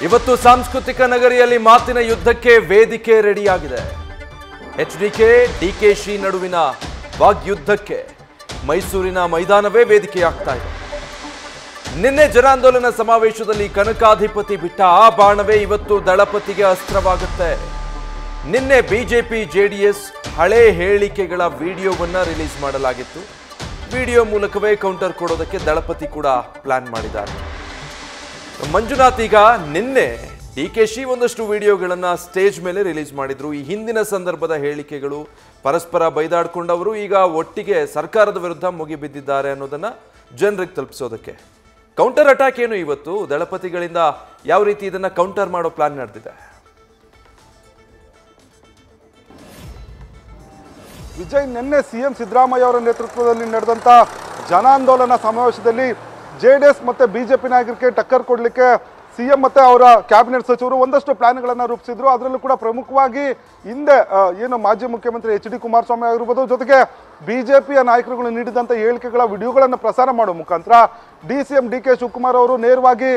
ಇವತ್ತು ಸಾಂಸ್ಕೃತಿಕ ನಗರಿಯಲ್ಲಿ ಮಾತಿನ ಯುದ್ಧಕ್ಕೆ ವೇದಿಕೆ ರೆಡಿಯಾಗಿದೆ. ಎಚ್ಡಿಕೆ ಡಿಕೆಶಿ ನಡುವಿನ ವಾಗ್ಯುದ್ಧಕ್ಕೆ ಮೈಸೂರಿನ ಮೈದಾನವೇ ವೇದಿಕೆಯಾಗ್ತಾ ಇದೆ. ನಿನ್ನೆ ಜನಾಂದೋಲನ ಸಮಾವೇಶದಲ್ಲಿ ಕನಕಾಧಿಪತಿ ಬಿಟ್ಟ ಆ ಬಾಣವೇ ಇವತ್ತು ದಳಪತಿಗೆ ಅಸ್ತ್ರವಾಗುತ್ತೆ. ನಿನ್ನೆ ಬಿಜೆಪಿ ಜೆಡಿಎಸ್ ಹಳೆ ಹೇಳಿಕೆಗಳ ವಿಡಿಯೋವನ್ನ ರಿಲೀಸ್ ಮಾಡಲಾಗಿತ್ತು. ವಿಡಿಯೋ ಮೂಲಕವೇ ಕೌಂಟರ್ ಕೊಡೋದಕ್ಕೆ ದಳಪತಿ ಕೂಡ ಪ್ಲಾನ್ ಮಾಡಿದ್ದಾರೆ. ಮಂಜುನಾಥ್ ಈಗ ನಿನ್ನೆ ಡಿಕೆಶಿ ಒಂದಷ್ಟು ವಿಡಿಯೋಗಳನ್ನ ಸ್ಟೇಜ್ ಮೇಲೆ ರಿಲೀಸ್ ಮಾಡಿದ್ರು. ಈ ಹಿಂದಿನ ಸಂದರ್ಭದ ಹೇಳಿಕೆಗಳು, ಪರಸ್ಪರ ಬೈದಾಡ್ಕೊಂಡವರು ಈಗ ಒಟ್ಟಿಗೆ ಸರ್ಕಾರದ ವಿರುದ್ಧ ಮುಗಿಬಿದ್ದಿದ್ದಾರೆ ಅನ್ನೋದನ್ನ ಜನರಿಗೆ ತಲುಪಿಸೋದಕ್ಕೆ ಕೌಂಟರ್ ಅಟ್ಯಾಕ್ ಏನು ಇವತ್ತು ದಳಪತಿಗಳಿಂದ ಯಾವ ರೀತಿ ಇದನ್ನ ಕೌಂಟರ್ ಮಾಡೋ ಪ್ಲಾನ್ ನಡೆದಿದೆ? ವಿಜಯ್, ನಿನ್ನೆ ಸಿಎಂ ಸಿದ್ದರಾಮಯ್ಯ ಅವರ ನೇತೃತ್ವದಲ್ಲಿ ನಡೆದಂಥ ಜನಾಂದೋಲನ ಸಮಾವೇಶದಲ್ಲಿ ಜೆಡಿಎಸ್ ಮತ್ತು ಬಿಜೆಪಿ ನಾಯಕರಿಗೆ ಟಕ್ಕರ್ ಕೊಡಲಿಕ್ಕೆ ಸಿಎಂ ಮತ್ತು ಅವರ ಕ್ಯಾಬಿನೆಟ್ ಸಚಿವರು ಒಂದಷ್ಟು ಪ್ಲಾನ್ಗಳನ್ನು ರೂಪಿಸಿದ್ರು. ಅದರಲ್ಲೂ ಕೂಡ ಪ್ರಮುಖವಾಗಿ ಹಿಂದೆ ಏನು ಮಾಜಿ ಮುಖ್ಯಮಂತ್ರಿ ಎಚ್.ಡಿ. ಕುಮಾರಸ್ವಾಮಿ ಆಗಿರ್ಬೋದು, ಜೊತೆಗೆ ಬಿಜೆಪಿಯ ನಾಯಕರುಗಳು ನೀಡಿದಂಥ ಹೇಳಿಕೆಗಳ ವಿಡಿಯೋಗಳನ್ನು ಪ್ರಸಾರ ಮಾಡುವ ಮುಖಾಂತರ ಡಿ.ಸಿ.ಎಂ ಡಿ.ಕೆ. ಶಿವಕುಮಾರ್ ಅವರು ನೇರವಾಗಿ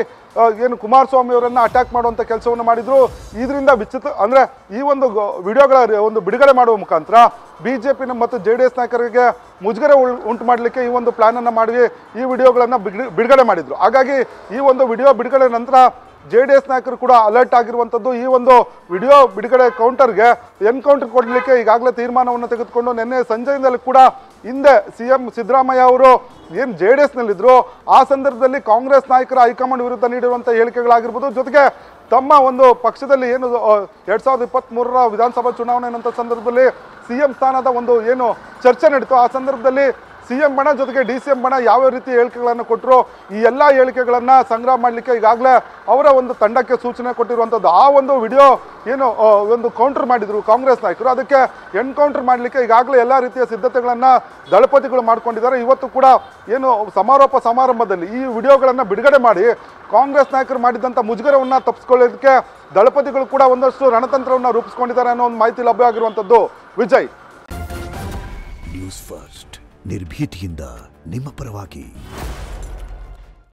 ಏನು ಕುಮಾರಸ್ವಾಮಿ ಅವರನ್ನು ಅಟ್ಯಾಕ್ ಮಾಡುವಂಥ ಕೆಲಸವನ್ನು ಮಾಡಿದ್ರು. ಇದರಿಂದ ಅಂದರೆ ಈ ಒಂದು ವಿಡಿಯೋಗಳ ಒಂದು ಬಿಡುಗಡೆ ಮಾಡುವ ಮುಖಾಂತರ ಬಿಜೆಪಿ ಮತ್ತು ಜೆಡಿಎಸ್ ನಾಯಕರಿಗೆ ಮುಜುಗರ ಉಂಟು ಮಾಡಲಿಕ್ಕೆ ಈ ಒಂದು ಪ್ಲಾನನ್ನು ಮಾಡಿ ಈ ವಿಡಿಯೋಗಳನ್ನು ಬಿಡುಗಡೆ ಮಾಡಿದ್ರು. ಹಾಗಾಗಿ ಈ ಒಂದು ವಿಡಿಯೋ ಬಿಡುಗಡೆ ನಂತರ ಜೆಡಿಎಸ್ ನಾಯಕರು ಕೂಡ ಅಲರ್ಟ್ ಆಗಿರುವಂಥದ್ದು. ಈ ಒಂದು ವಿಡಿಯೋ ಬಿಡುಗಡೆ ಕೌಂಟರ್ಗೆ ಎನ್ಕೌಂಟರ್ ಕೊಡಲಿಕ್ಕೆ ಈಗಾಗಲೇ ತೀರ್ಮಾನವನ್ನು ತೆಗೆದುಕೊಂಡು ನಿನ್ನೆ ಸಂಜೆಯಿಂದಲೂ ಕೂಡ ಹಿಂದೆ ಸಿಎಂ ಸಿದ್ದರಾಮಯ್ಯ ಅವರು ಏನು ಜೆಡಿಎಸ್ನಲ್ಲಿದ್ದರು ಆ ಸಂದರ್ಭದಲ್ಲಿ ಕಾಂಗ್ರೆಸ್ ನಾಯಕರ ಹೈಕಮಾಂಡ್ ವಿರುದ್ಧ ನೀಡಿರುವಂಥ ಹೇಳಿಕೆಗಳಾಗಿರ್ಬೋದು, ಜೊತೆಗೆ ತಮ್ಮ ಒಂದು ಪಕ್ಷದಲ್ಲಿ ಏನು 2023ರ ವಿಧಾನಸಭಾ ಚುನಾವಣೆ ನಂತರ ಸಂದರ್ಭದಲ್ಲಿ ಸಿಎಂ ಸ್ಥಾನದ ಒಂದು ಏನು ಚರ್ಚೆ ನಡೀತು, ಆ ಸಂದರ್ಭದಲ್ಲಿ ಸಿಎಂ ಬಣ ಜೊತೆಗೆ ಡಿ.ಸಿ.ಎಂ ಬಣ ಯಾವ ರೀತಿ ಹೇಳಿಕೆಗಳನ್ನು ಕೊಟ್ಟರು, ಈ ಎಲ್ಲ ಹೇಳಿಕೆಗಳನ್ನು ಸಂಗ್ರಹ ಮಾಡಲಿಕ್ಕೆ ಈಗಾಗಲೇ ಅವರ ಒಂದು ತಂಡಕ್ಕೆ ಸೂಚನೆ ಕೊಟ್ಟಿರುವಂಥದ್ದು. ಆ ಒಂದು ವಿಡಿಯೋ ಏನು ಒಂದು ಕೌಂಟರ್ ಮಾಡಿದರು ಕಾಂಗ್ರೆಸ್ ನಾಯಕರು, ಅದಕ್ಕೆ ಎನ್ಕೌಂಟರ್ ಮಾಡಲಿಕ್ಕೆ ಈಗಾಗಲೇ ಎಲ್ಲ ರೀತಿಯ ಸಿದ್ಧತೆಗಳನ್ನು ದಳಪತಿಗಳು ಮಾಡ್ಕೊಂಡಿದ್ದಾರೆ. ಇವತ್ತು ಕೂಡ ಏನು ಸಮಾರೋಪ ಸಮಾರಂಭದಲ್ಲಿ ಈ ವಿಡಿಯೋಗಳನ್ನು ಬಿಡುಗಡೆ ಮಾಡಿ ಕಾಂಗ್ರೆಸ್ ನಾಯಕರು ಮಾಡಿದಂಥ ಮುಜುಗರವನ್ನು ತಪ್ಪಿಸ್ಕೊಳ್ಳೋದಕ್ಕೆ ದಳಪತಿಗಳು ಕೂಡ ಒಂದಷ್ಟು ರಣತಂತ್ರವನ್ನು ರೂಪಿಸ್ಕೊಂಡಿದ್ದಾರೆ ಅನ್ನೋ ಒಂದು ಮಾಹಿತಿ ಲಭ್ಯ ಆಗಿರುವಂಥದ್ದು. ವಿಜಯ್, ನ್ಯೂಸ್ ಫಸ್ಟ್ ನಿರ್ಭೀತಿಯಿಂದ ನಿಮ್ಮ ಪರವಾಗಿ.